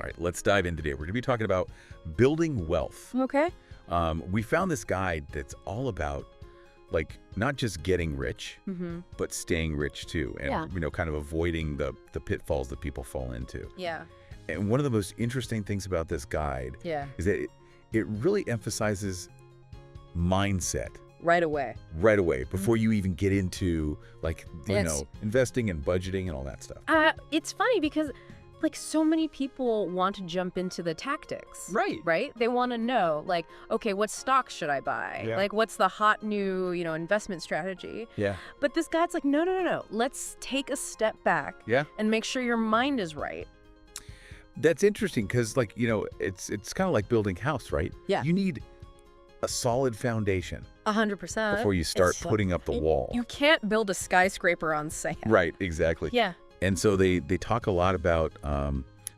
All right, let's dive in today. We're going to be talking about building wealth. Okay. We found this guide that's all about, like, not just getting rich, but staying rich too. And, Yeah. kind of avoiding the pitfalls that people fall into. Yeah. And one of the most interesting things about this guide Yeah. is that it really emphasizes mindset Right away. right away before you even get into, like, Yes. investing and budgeting and all that stuff. It's funny because, like, so many people want to jump into the tactics. Right. Right? They want to know, like, okay, what stocks should I buy? Yeah. Like, what's the hot new, investment strategy? Yeah. But this guide's like, no. Let's take a step back Yeah. and make sure your mind is right. That's interesting because, like, it's kind of like building a house, right? Yeah. You need a solid foundation 100%. before you start It's putting up the wall. You can't build a skyscraper on sand. Right, exactly. Yeah. And so they talk a lot about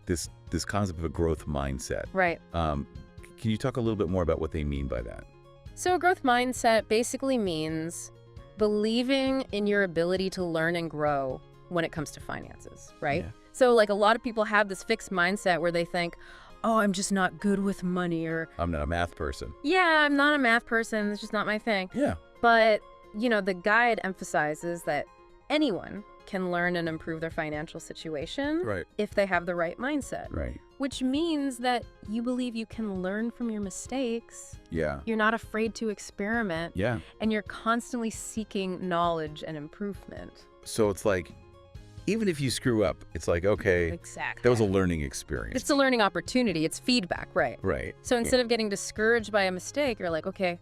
this concept of a growth mindset. Right. Can you talk a little bit more about what they mean by that? So a growth mindset basically means believing in your ability to learn and grow when it comes to finances, right? Yeah. So, like, a lot of people have this fixed mindset where they think, oh, I'm just not good with money, or, I'm not a math person. yeah, I'm not a math person, it's just not my thing. Yeah. But, the guide emphasizes that anyone can learn and improve their financial situation Right. if they have the right mindset, Right. which means that you believe you can learn from your mistakes. Yeah. You're not afraid to experiment. Yeah. And you're constantly seeking knowledge and improvement. So it's like, even if you screw up, it's like, okay, Exactly. that was a learning experience. It's a learning opportunity. It's feedback, right? Right. So instead of getting discouraged by a mistake, you're like, okay,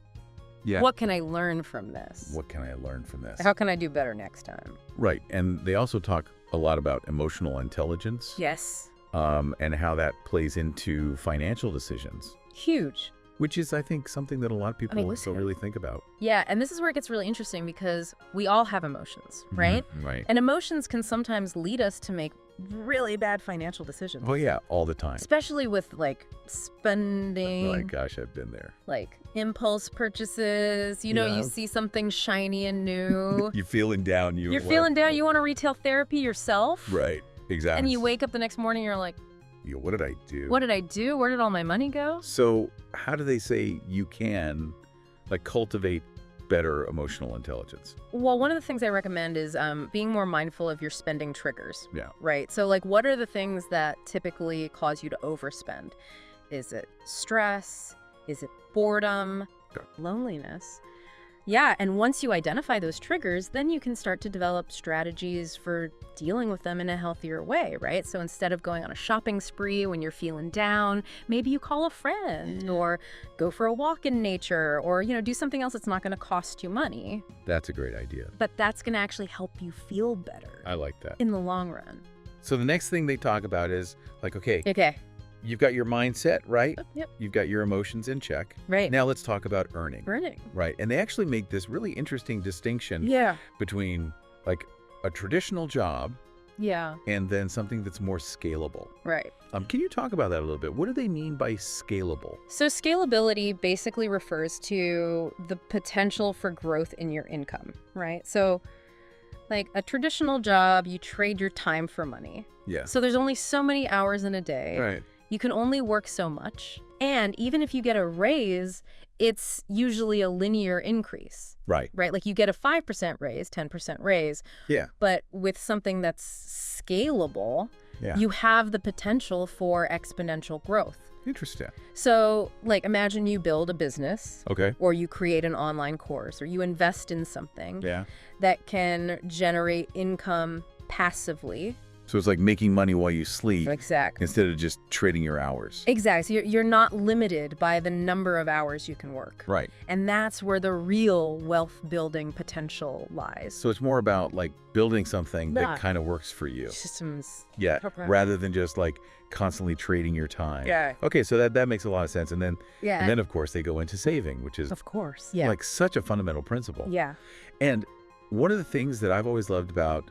Yeah. what can I learn from this? What can I learn from this? How can I do better next time? Right. And they also talk a lot about emotional intelligence. Yes. And how that plays into financial decisions, Huge. which is, I think, something that a lot of people listen. don't really think about. Yeah. And this is where it gets really interesting because we all have emotions, right? Right. And emotions can sometimes lead us to make really bad financial decisions. Oh, yeah, all the time. Especially with, like, spending. My gosh, I've been there. Like impulse purchases, Yeah. you see something shiny and new. You're feeling down. You're feeling down, you want to retail therapy yourself. Right, exactly. And you wake up the next morning, you're like, What did I do? what did I do? Where did all my money go? So how do they say you can, like, cultivate better emotional intelligence? Well, one of the things I recommend is being more mindful of your spending triggers, Yeah. right? So, like, what are the things that typically cause you to overspend? Is it stress? Is it boredom? Okay. Loneliness? Yeah, and once you identify those triggers, then you can start to develop strategies for dealing with them in a healthier way, right? So instead of going on a shopping spree when you're feeling down, maybe you call a friend or go for a walk in nature or, do something else that's not going to cost you money, That's a great idea. but that's going to actually help you feel better I like that. in the long run. So the next thing they talk about is, like, okay, Okay. you've got your mindset, right? Yep. You've got your emotions in check. Right. Now let's talk about earning. Burning. Right. And they actually make this really interesting distinction Yeah. between, like, a traditional job Yeah. and then something that's more scalable. Right. Can you talk about that a little bit? What do they mean by scalable? So scalability basically refers to the potential for growth in your income, right? So like a traditional job, you trade your time for money. Yeah. So there's only so many hours in a day. Right. You can only work so much. And even if you get a raise, it's usually a linear increase, Right. right? Like you get a 5% raise, 10% raise. Yeah. But with something that's scalable, Yeah. you have the potential for exponential growth. Interesting. So, like, imagine you build a business Okay. or you create an online course or you invest in something Yeah. that can generate income passively. So it's like making money while you sleep Exactly. instead of just trading your hours. Exactly. So you're not limited by the number of hours you can work. Right. And that's where the real wealth building potential lies. So it's more about, like, building something Yeah. that kind of works for you. Systems. Yeah. Okay. Rather than just, like, constantly trading your time. Yeah. Okay. So that makes a lot of sense. And then, Yeah. of course, they go into saving, which is Of course. Yeah. like such a fundamental principle. Yeah. And one of the things that I've always loved about,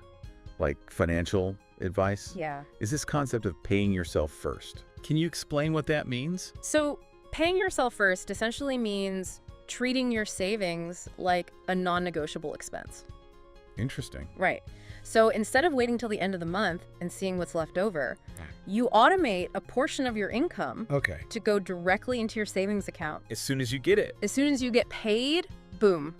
like, financial advice Yeah. is this concept of paying yourself first. Can you explain what that means? So paying yourself first essentially means treating your savings like a non-negotiable expense. Interesting. Right. So instead of waiting till the end of the month and seeing what's left over, you automate a portion of your income Okay. to go directly into your savings account. As soon as you get it. As soon as you get paid, boom,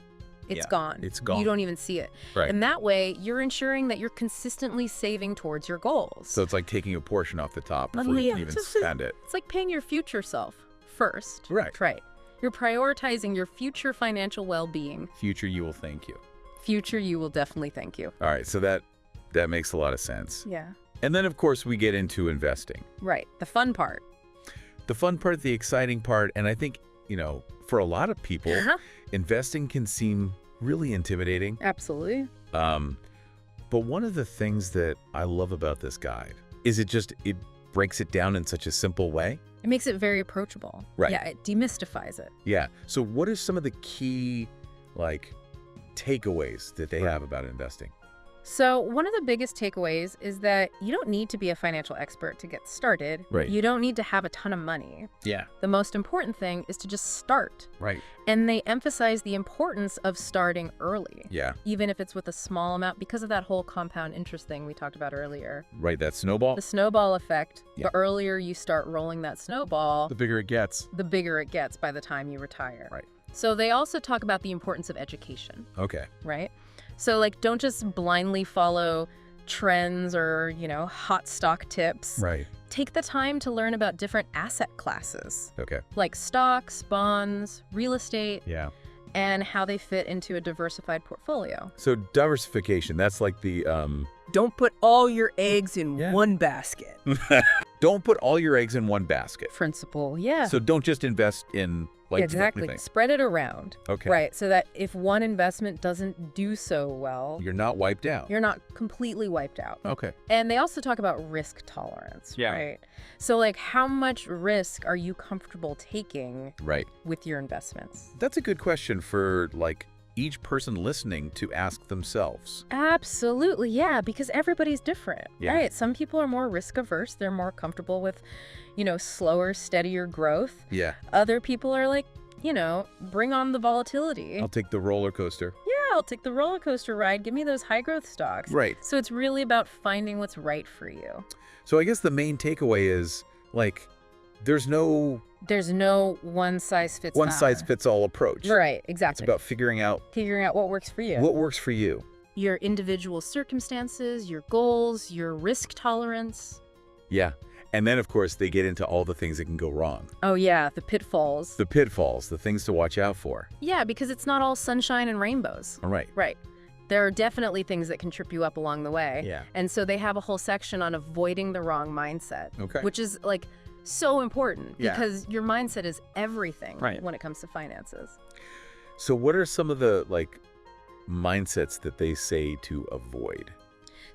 it's Yeah, gone. it's gone. You don't even see it. Right. And that way, you're ensuring that you're consistently saving towards your goals. So it's like taking a portion off the top before Oh, you yeah. can even spend it. It's like paying your future self first. Right. Right. You're prioritizing your future financial well-being. Future you will thank you. Future you will definitely thank you. All right, so that makes a lot of sense. Yeah. And then, of course, we get into investing. Right. The fun part. The fun part, the exciting part, and I think, for a lot of people, Uh-huh. investing can seem really intimidating. Absolutely. But one of the things that I love about this guide is it breaks it down in such a simple way. It makes it very approachable. Right. Yeah, it demystifies it. Yeah. So what are some of the key, takeaways that they have about investing? So one of the biggest takeaways is that you don't need to be a financial expert to get started. Right. You don't need to have a ton of money. Yeah. The most important thing is to just start. Right. And they emphasize the importance of starting early. Yeah. Even if it's with a small amount, because of that whole compound interest thing we talked about earlier. Right. That snowball, The snowball effect, Yeah. the earlier you start rolling that snowball, the bigger it gets. the bigger it gets by the time you retire. Right. So they also talk about the importance of education, Okay. right? So don't just blindly follow trends or, hot stock tips. Right. Take the time to learn about different asset classes, Okay. like stocks, bonds, real estate, Yeah. and how they fit into a diversified portfolio. So diversification, that's like the Don't put all your eggs in Yeah. one basket. don't put all your eggs in one basket. Principle, yeah. So don't just invest in exactly. anything. Spread it around. Okay. Right. So that if one investment doesn't do so well, You're not wiped out. you're not completely wiped out. Okay. And they also talk about risk tolerance, Yeah. right? So how much risk are you comfortable taking Right. with your investments? That's a good question for each person listening to ask themselves. Absolutely, yeah, because everybody's different, Yeah. right? Some people are more risk averse. They're more comfortable with, slower, steadier growth. Yeah. Other people are bring on the volatility. I'll take the roller coaster. Yeah, I'll take the roller coaster ride. Give me those high growth stocks. Right. So it's really about finding what's right for you. So I guess the main takeaway is there's no There's no one size fits one size fits all approach. Right, It's exactly. about figuring out Figuring out what works for you. what works for you. Your individual circumstances, your goals, your risk tolerance. Yeah. And then, of course, they get into all the things that can go wrong. Oh yeah, the pitfalls. The pitfalls, the things to watch out for. Yeah, because it's not all sunshine and rainbows. All right. Right. There are definitely things that can trip you up along the way. Yeah. And so they have a whole section on avoiding the wrong mindset. Okay. Which is so important Yeah. because your mindset is everything Right. when it comes to finances. So what are some of the mindsets that they say to avoid?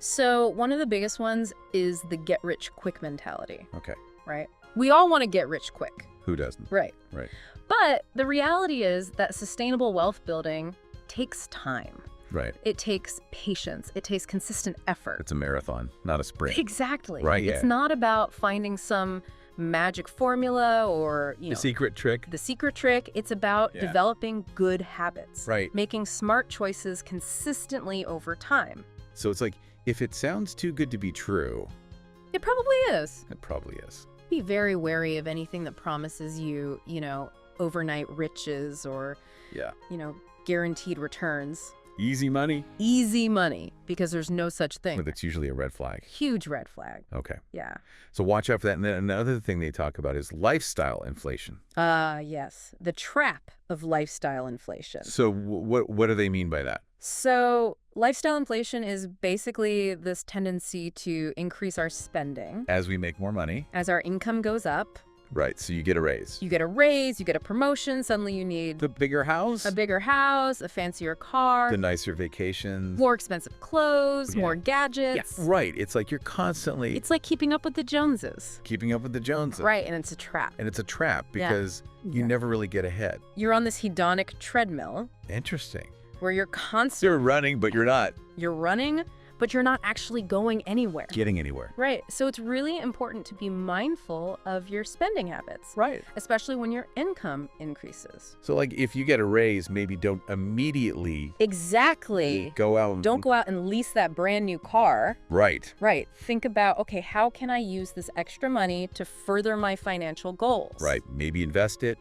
So one of the biggest ones is the get rich quick mentality, Okay. right? We all want to get rich quick. Who doesn't? Right. Right. But the reality is that sustainable wealth building takes time. Right. It takes patience. It takes consistent effort. It's a marathon, not a sprint. Exactly. Right, yeah. It's not about finding some magic formula or, The secret trick. the secret trick. It's about Yeah. developing good habits. Right. Making smart choices consistently over time. So it's if it sounds too good to be true, It probably is. it probably is. Be very wary of anything that promises you, overnight riches or, Yeah. guaranteed returns. Easy money, Easy money, because there's no such thing. but it's usually a red flag. Huge red flag. Okay. Yeah. So watch out for that. And then another thing they talk about is lifestyle inflation. Yes. The trap of lifestyle inflation. So what do they mean by that? So lifestyle inflation is basically this tendency to increase our spending As we make more money. as our income goes up. Right. So you get a raise. You get a raise, you get a promotion, suddenly you need The bigger house, a bigger house, a fancier car, the nicer vacations. more expensive clothes, Yeah. more gadgets. Right. It's you're constantly It's like keeping up with the Joneses. keeping up with the Joneses. Right, and it's a trap. And it's a trap because you Yeah. never really get ahead. You're on this hedonic treadmill Interesting. where you're constantly You're running, but you're not. you're running, but you're not actually going anywhere. Getting anywhere. Right. So it's really important to be mindful of your spending habits. Right. Especially when your income increases. So like if you get a raise, maybe don't immediately Exactly. go out and... Don't go out and lease that brand new car. Right. Right. Think about, okay, how can I use this extra money to further my financial goals? Right. Maybe invest it,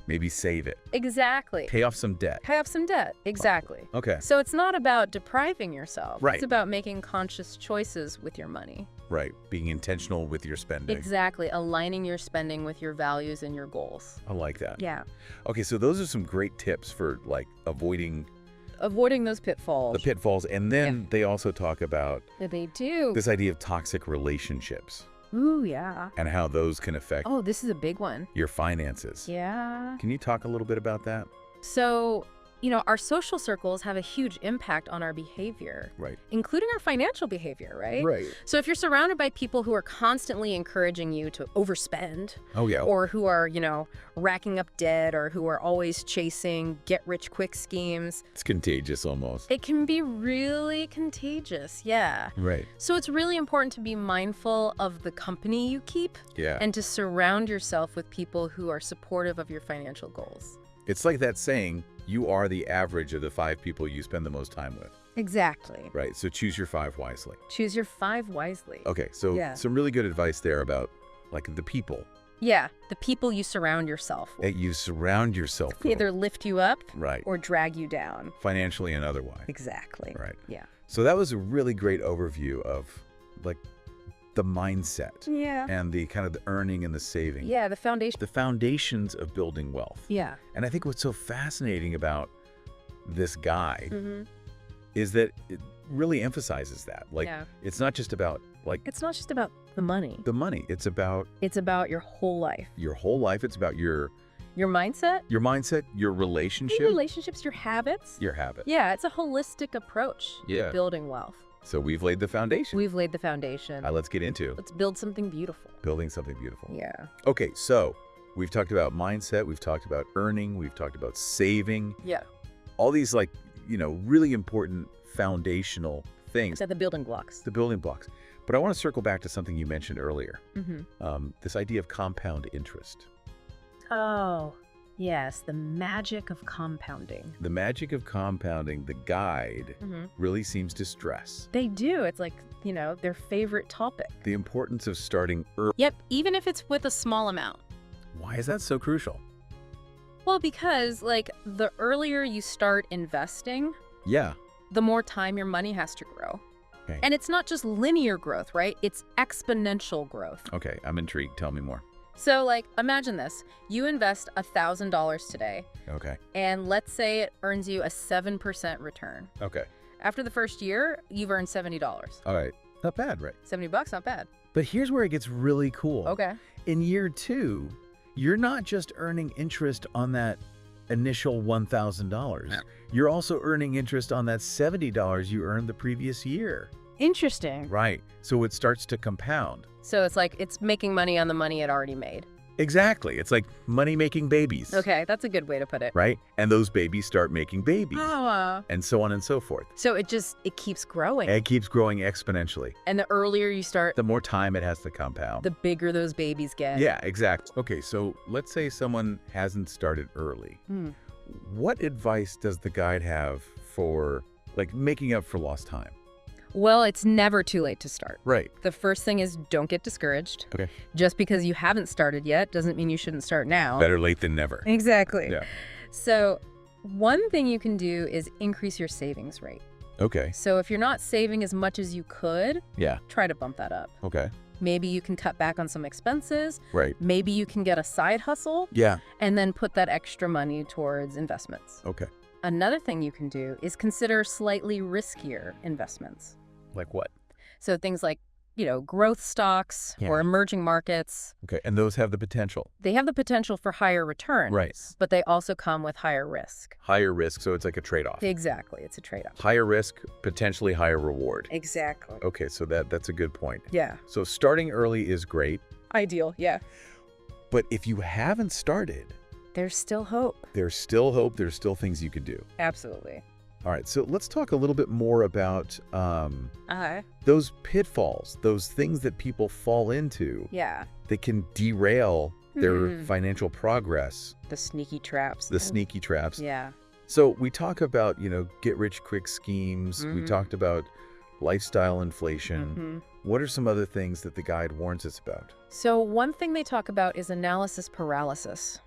maybe save it, Exactly. pay off some debt. Pay off some debt. Exactly. Okay. So it's not about depriving yourself. Right. It's about making conscious choices with your money. Right. Being intentional with your spending. Exactly. Aligning your spending with your values and your goals. I like that. Yeah. Okay, so those are some great tips for like avoiding Avoiding those pitfalls. the pitfalls. And then they also talk about They do. this idea of toxic relationships Ooh, yeah. and how those can affect Oh, this is a big one. your finances. Yeah. Can you talk a little bit about that? So, our social circles have a huge impact on our behavior, Right. including our financial behavior, right? Right. So if you're surrounded by people who are constantly encouraging you to overspend, Oh, yeah. or who are, racking up debt, or who are always chasing get-rich-quick schemes, It's contagious almost. it can be really contagious, yeah. Right. So it's really important to be mindful of the company you keep Yeah. and to surround yourself with people who are supportive of your financial goals. It's like that saying, you are the average of the 5 people you spend the most time with. Exactly. Right. So choose your 5 wisely. Choose your 5 wisely. Okay. So Yeah. some really good advice there about like the people Yeah, the people you surround yourself with. that you surround yourself with. Either lift you up Right. or drag you down. Financially and otherwise. Exactly. Right. Yeah. So that was a really great overview of like the mindset Yeah. and the kind of the earning and the saving. Yeah, the foundation. The foundations of building wealth. Yeah. And I think what's so fascinating about this guide Mm-hmm. is that it really emphasizes that. Like, Yeah. it's not just about like It's not just about the money. the money. It's about It's about your whole life. your whole life. It's about your Your mindset, mindset, your your relationship, relationships, your habits. your habit. Yeah, it's a holistic approach Yeah. to building wealth. So we've laid the foundation. We've laid the foundation. Let's get into Let's build something beautiful. building something beautiful. Yeah. Okay, so we've talked about mindset, we've talked about earning, we've talked about saving, Yeah. all these like, really important foundational things, It's at the building blocks. the building blocks. But I want to circle back to something you mentioned earlier, Mm-hmm. this idea of compound interest. Oh, yes, the magic of compounding. The magic of compounding, the guide Mm-hmm. really seems to stress They do. It's like, their favorite topic. the importance of starting early. Yep, even if it's with a small amount. Why is that so crucial? Well, because the earlier you start investing, Yeah. the more time your money has to grow. Okay. And it's not just linear growth, right? It's exponential growth. Okay, I'm intrigued. Tell me more. So imagine this. You invest $1,000 today, Okay. and let's say it earns you a 7% return. Okay. After the first year, you've earned $70. All right. Not bad, right? $70, not bad. But here's where it gets really cool. Okay. In year 2, you're not just earning interest on that initial $1,000. Yeah. You're also earning interest on that $70 you earned the previous year. Interesting. Right. So it starts to compound. So it's making money on the money it already made. Exactly. It's like money making babies. Okay, that's a good way to put it. Right? And those babies start making babies. Oh. And so on and so forth. So it keeps growing. It keeps growing exponentially. And the earlier you start, The more time it has to compound. the bigger those babies get. Yeah, exactly. Okay, so let's say someone hasn't started early. Hmm. What advice does the guide have for making up for lost time? Well, it's never too late to start. Right. The first thing is don't get discouraged. Okay. Just because you haven't started yet doesn't mean you shouldn't start now. Better late than never. Exactly. Yeah. So one thing you can do is increase your savings rate. Okay. So if you're not saving as much as you could, Yeah. try to bump that up. Okay. Maybe you can cut back on some expenses. Right. Maybe you can get a side hustle Yeah. and then put that extra money towards investments. Okay. Another thing you can do is consider slightly riskier investments. Like what? So things like, growth stocks Yeah. or emerging markets, Okay. And those have the potential. they have the potential for higher returns. Right. But they also come with higher risk. Higher risk, so it's like a trade-off. Exactly. It's a trade-off. Higher risk, potentially higher reward. Exactly. Okay, so that's a good point. Yeah. So starting early is great, Ideal. Yeah. but if you haven't started, There's still hope. there's still hope, there's still things you could do. Absolutely. All right, so let's talk a little bit more about Okay. those pitfalls, those things that people fall into Yeah. that can derail their Mhm. financial progress, The sneaky traps. the sneaky traps. Yeah. So we talk about, get-rich-quick schemes. We Mhm. talked about lifestyle inflation. Mhm. What are some other things that the guide warns us about? So one thing they talk about is analysis paralysis.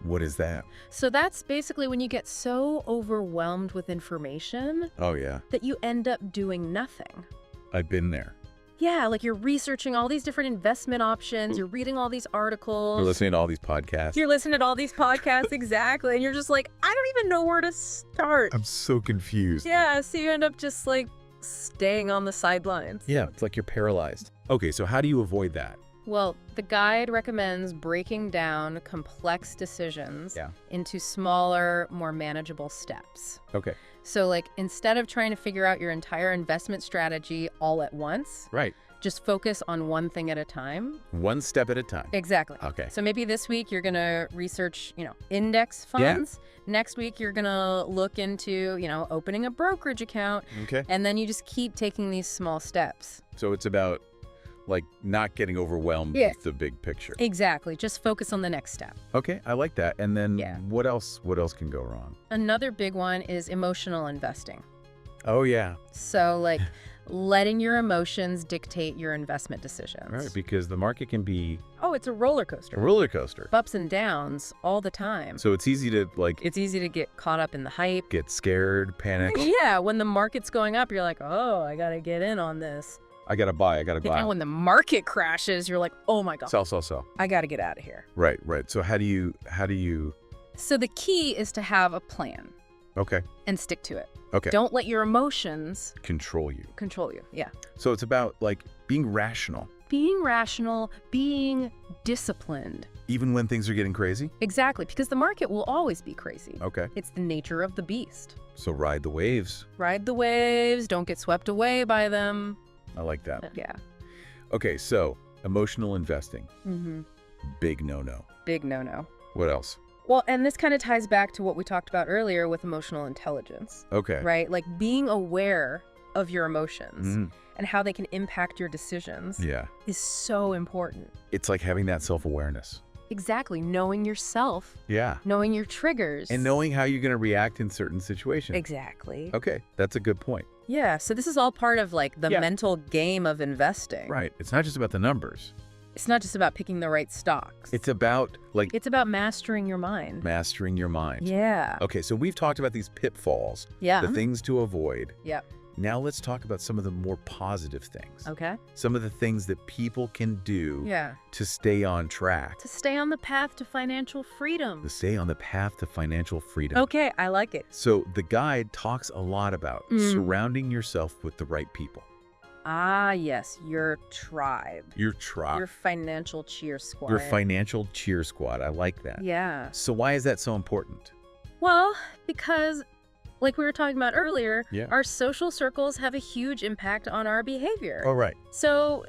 What is that? So that's basically when you get so overwhelmed with information Oh, yeah. that you end up doing nothing. I've been there. Yeah, like you're researching all these different investment options, you're reading all these articles. We're listening to all these podcasts. You're listening to all these podcasts, exactly, and you're just like, I don't even know where to start. I'm so confused. Yeah, so you end up just like staying on the sidelines. Yeah, it's like you're paralyzed. Okay, so how do you avoid that? Well, the guide recommends breaking down complex decisions Yeah. into smaller, more manageable steps. Okay. So, like, instead of trying to figure out your entire investment strategy all at once, Right. just focus on one thing at a time. One step at a time. Exactly. Okay. So maybe this week you're going to research, index Yeah. funds. Next week you're going to look into, opening a brokerage account. Okay. And then you just keep taking these small steps. So it's about, not getting overwhelmed Yeah. with the big picture. Exactly. Just focus on the next step. Okay, I like that. And then Yeah. what else? What else can go wrong? Another big one is emotional investing. Oh, yeah. So, like, letting your emotions dictate your investment decisions. Right, because the market can be Oh, it's a roller a coaster. roller coaster. Ups and downs all the time. So it's easy to, It's easy to get caught up in the hype. get scared, panic. Yeah, when the market's going up, you're like, oh, I got to get in on this. I gotta buy. And when the market crashes, you're like, oh my God, Sell. I got to get out of here. Right. So how do you, So the key is to have a plan okay. and stick to it. Okay. Don't let your emotions Control you. control you. Yeah. So it's about being rational, Being rational, being disciplined. even when things are getting crazy. Exactly, because the market will always be crazy. Okay. It's the nature of the beast. So ride the waves. Ride the waves, don't get swept away by them. I like that. Yeah. Okay. So emotional investing, Mm-hmm. big no-no. Big no-no. What else? Well, and this kind of ties back to what we talked about earlier with emotional intelligence, Okay. right? Like being aware of your emotions Mhm. and how they can impact your decisions Yeah. is so important. It's like having that self-awareness. Exactly. Knowing yourself, Yeah. knowing your triggers. And knowing how you're going to react in certain situations. Exactly. Okay. That's a good point. Yeah. So this is all part of like the Yeah. mental game of investing. Right. It's not just about the numbers. It's not just about picking the right stocks. It's about It's about mastering your mind. mastering your mind. Yeah. Okay. So we've talked about these pitfalls, Yeah. the things to avoid. Yeah. Now let's talk about some of the more positive things. Okay. Some of the things that people can do Yeah. to stay on track, To stay on the path to financial to freedom. stay on the path to financial freedom. Okay, I like it. So the guide talks a lot about Mm. surrounding yourself with the right people. Ah, yes, your tribe. Your tribe. Your financial cheer squad. Your financial cheer squad. I like that. Yeah. So why is that so important? Well, because like we were talking about earlier, Yeah. our social circles have a huge impact on our behavior. Oh, right. So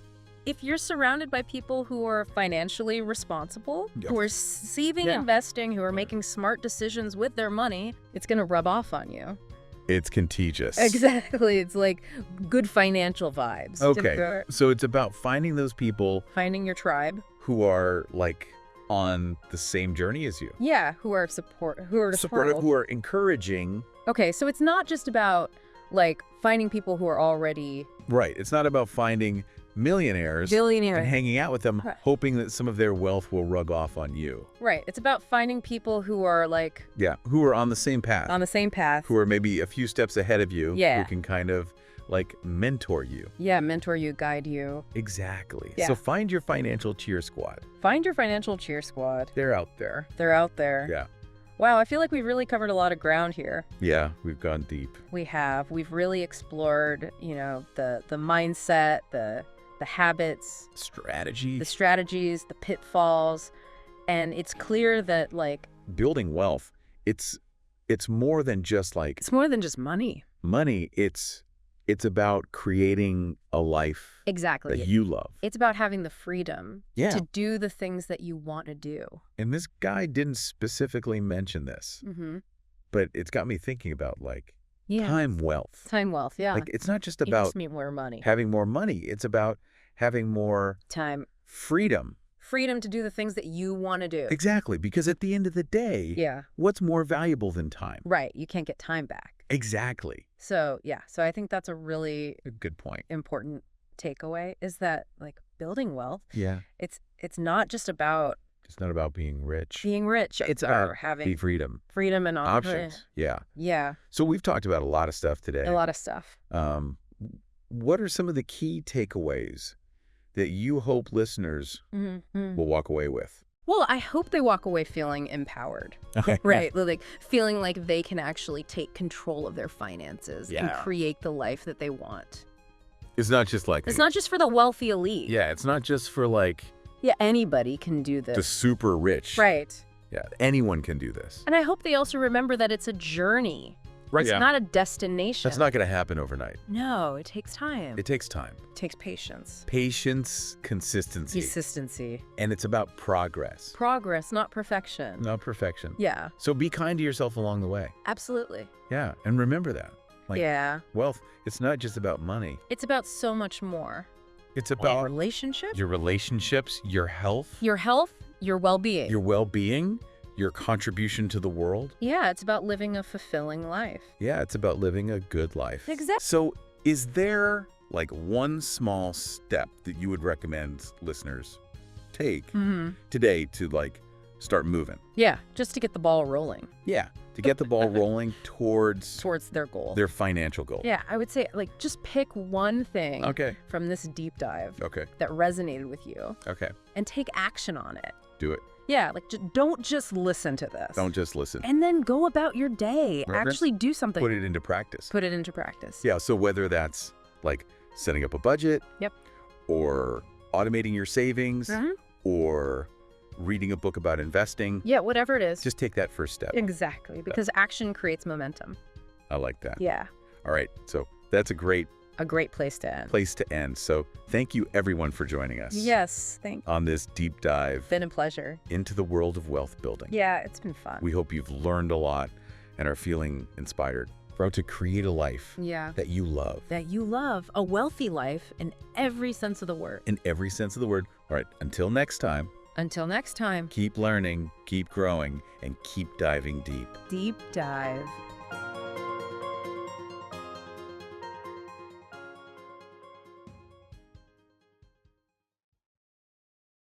if you're surrounded by people who are financially responsible, Yeah. who are saving, Yeah. investing, who are making smart decisions with their money, it's going to rub off on you. It's contagious. Exactly. It's like good financial vibes. Okay. So it's about finding those people Finding your tribe. who are on the same journey as you. Yeah, who are supportive, Who are encouraging. Okay, so it's not just about like finding people who are already Right. It's not about finding millionaires and billionaires. hanging out with them, Right. hoping that some of their wealth will rub off on you. Right. It's about finding people who are like Yeah. Who are on the same path. on the same path. Who are maybe a few steps ahead of you. Yeah. Who can kind of mentor you. Yeah, mentor you, guide you. Exactly. Yeah. So find your financial cheer squad. Find your financial cheer squad. They're out there. They're out there. Yeah. Wow, I feel like we've really covered a lot of ground here. Yeah. We've gone deep. We have. We've really explored, the mindset, the habits, Strategy. the strategies, the pitfalls, and it's clear that Building wealth. It's more than just it's more than just money. money. It's about creating a life Exactly. that you love. It's about having the freedom Yeah. to do the things that you want to do. And this guy didn't specifically mention this, Mm-hmm. but it's got me thinking about Yeah. time wealth. Time wealth, yeah. Like, it's not just You about just need more money. having more money. It's about having more Time. freedom. Freedom to do the things that you want to do. Exactly. Because at the end of the day, Yeah. what's more valuable than time? Right. You can't get time back. Exactly. So, yeah. So I think that's a really A good point. important takeaway is that, like, building wealth, Yeah. it's not just about It's not about being rich. being rich. It's about the having freedom. freedom and Options. Yeah. Yeah. So we've talked about a lot of stuff today. A lot of stuff. What are some of the key takeaways that you hope listeners Mm-hmm. will walk away with? Well, I hope they walk away feeling empowered, Okay. right? Like feeling like they can actually take control of their finances and Yeah. create the life that they want. It's not just like It's not just for the wealthy elite. Yeah, it's not just for like Yeah, anybody can do this. the super rich. Right. Yeah, anyone can do this. And I hope they also remember that it's a journey. Right. It's not a destination. That's not going to happen overnight. No, it takes time. It takes time. It takes patience. Patience, consistency. Consistency. And it's about progress, Progress, not perfection. not perfection. Yeah, So be kind to yourself along the way. absolutely. Yeah, and remember that. Like, Yeah. wealth, it's not just about money. It's about so much more. It's Your about relationship, your relationships, your health, your health, your well-being. your well-being, your contribution to the world. Yeah, it's about living a fulfilling life. Yeah, it's about living a good life. Exactly. So is there like one small step that you would recommend listeners take today to like start moving? Yeah, just to get the ball rolling Yeah, to get the ball rolling towards towards their goal. their financial goal. Yeah, I would say, like, just pick one thing Okay. from this deep dive Okay. that resonated with you Okay. and take action on it. Do it. Yeah, like, don't just listen to this. Don't just listen. And then go about your day. Right. Actually do something. Put it into practice. Put it into practice. Yeah, so whether that's like setting up a budget, Yep. or automating your savings, Mhm. or reading a book about investing, Yeah, whatever it is. just take that first step. Exactly, because action creates momentum. I like that. Yeah, All right, so that's a great a great place to end. place to end. So thank you everyone for joining us Yes, thank you. on this deep dive Been a pleasure. into the world of wealth building. Yeah, it's been fun. We hope you've learned a lot and are feeling inspired for how to create a life Yeah. that you love That you love, a wealthy life in every sense of the word. in every sense of the word. All right, until next time, Until next time, keep learning, keep growing, and keep diving deep. deep dive.